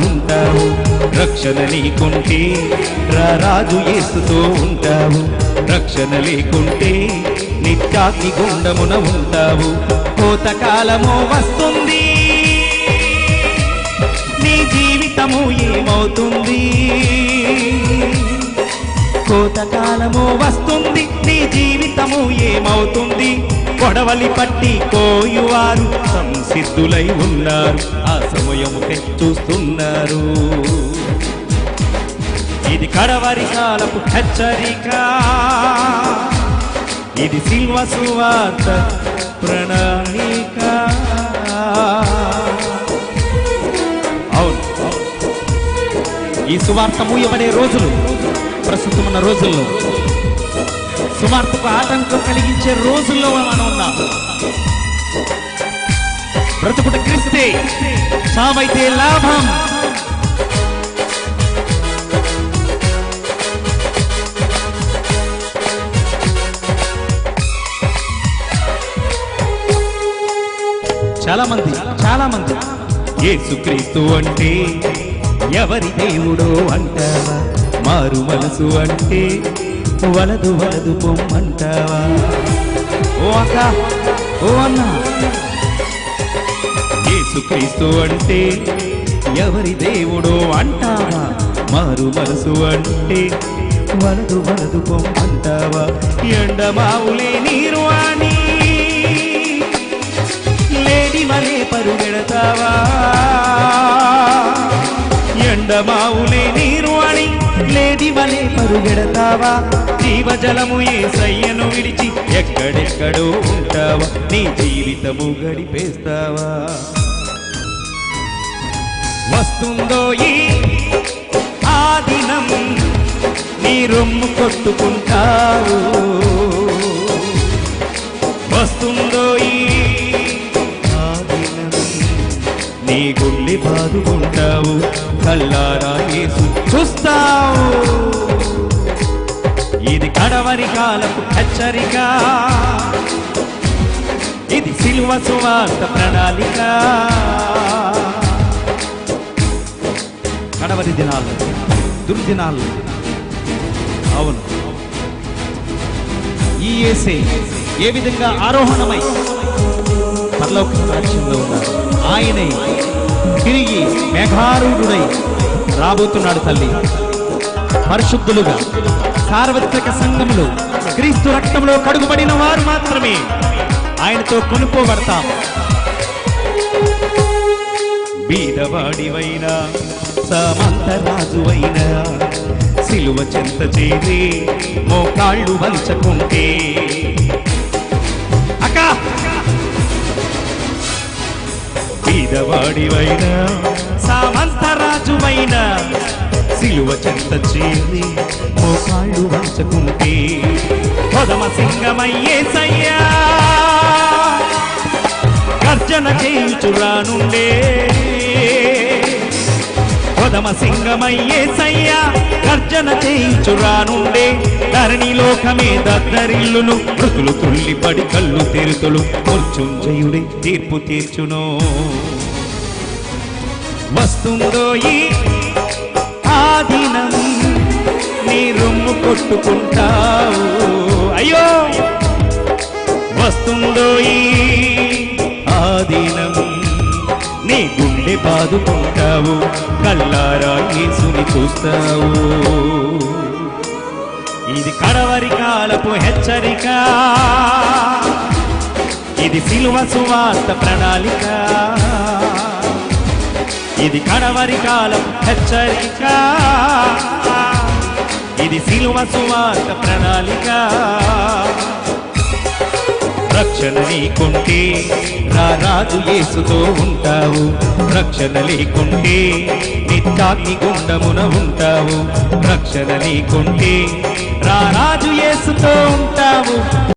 ఉంటావు. రక్షణ నీకుంటే రారాజు యేసుతో ఉంటావు. రక్షణ లేకుంటే నిత్యాగ్ని గుండమున ఉంటావు. కోతకాలము వస్తుంది, నీ జీవితము ఏమవుతుంది? కోతకాలము వస్తుంది, నీ జీవితము ఏమవుతుంది? కొడవలి పట్టి కోయువారు సంసిద్ధులై ఉన్నారు, ఆ సమయముకై చూస్తున్నారు. ఇది కడవరి కాలపు హెచ్చరిక, ఇది సిల్వ సువార్త ప్రణాళిక. అవును, ఈ సువార్త మూయబడే రోజులు ప్రస్తుతం ఉన్న రోజుల్లో, సువార్తకు ఆటంకం కలిగించే రోజుల్లో మనం ఉన్నాం. బ్రతుకుట క్రీస్తే, సావైతే లాభం. చాలా మంది యేసుక్రీస్తు అంటే ఎవరి దేవుడో అంటావా? మారు మనసు అంటే వలదు వలదు పొమ్మంటావా? ఓ అక్క, ఓ అన్న, యేసుక్రీస్తు అంటే ఎవరి దేవుడో అంటావా? మారు మనసు అంటే వలదు వలదు పొమ్మంటావా? ఎండమావులే నీరు అని లేడి మలే పరుగెడతావా? ఎండమావులే నీరు అని లేడి వలే పరుగెడతావా? జీవజలము యేసయ్యను విడిచి ఎక్కడెక్కడో ఉంటావా? నీ జీవితము గడిపేస్తావా? వస్తుందో ఈ ఆ దినం, నీ రొమ్ము కొట్టుకుంటావు. వస్తుందో ఈ ఆ దినం, నీ గుండె బాదుకుంటావు. కల్లారా యేసు చూస్తావు. ఇది కడవరి కాలపు హెచ్చరిక, ఇది సిలువ సువార్త ప్రణాళిక. కడవరి దినాలు, దుర్దినాలు. అవును, ఈ యేసే ఏ విధంగా ఆరోహణమై పరలోక రాజ్యంలో ఉన్నారు, ఆయనే తిరిగి మేఘారూఢుడై రాబోతున్నాడు. తల్లి, పరిశుద్ధులుగా సార్వత్రిక సంఘములు క్రీస్తు రక్తంలో కడుగుబడిన వారు మాత్రమే ఆయనతో కొనుక్కోబడతాం. బీదవాడివైనా సామంతరాజువైనా సిలువ చెంత చేరి మోకాళ్ళు వంచకుంటే, అక్క, బీదవాడివైనా సామంతరాజువైనా సిలువ చెంత చేరి మోకాళ్ళు వంచకుంటే, కొదమ సింగమయ్యేసయ్యా గర్జన చేయుచురానుండే. కొదమ సింగమయ్యేసయ్యా గర్జన చేయుచురానుండే. ధరణి లోకమే దద్దరిల్లును, మృతులు తుల్లిపడి కళ్ళు తెరుతులు. మృత్యుంజయుడే తీర్పు తీర్చును. వస్తుందో ఈ ఆ దినం, నీ రొమ్ము కొట్టుకుంటావు. అయ్యో, వస్తుందో ఈ ఆ దినం, నీ గుండె బాదుకుంటావు. కల్లారా యేసుని చూస్తావు. ఇది కడవరి కాలపు హెచ్చరిక, ఇది సిలువ సువార్త ప్రణాళిక. ఇది కడవరి కాలపు హెచ్చరిక, ఇది సిలువ సువార్త ప్రణాళిక. రక్షణ నీకుంటే రారాజు యేసుతో ఉంటావు. రక్షణ లేకుంటే నిత్యాగ్ని గుండమున ఉంటావు. రక్షణ నీకుంటే రారాజు యేసుతో ఉంటావు.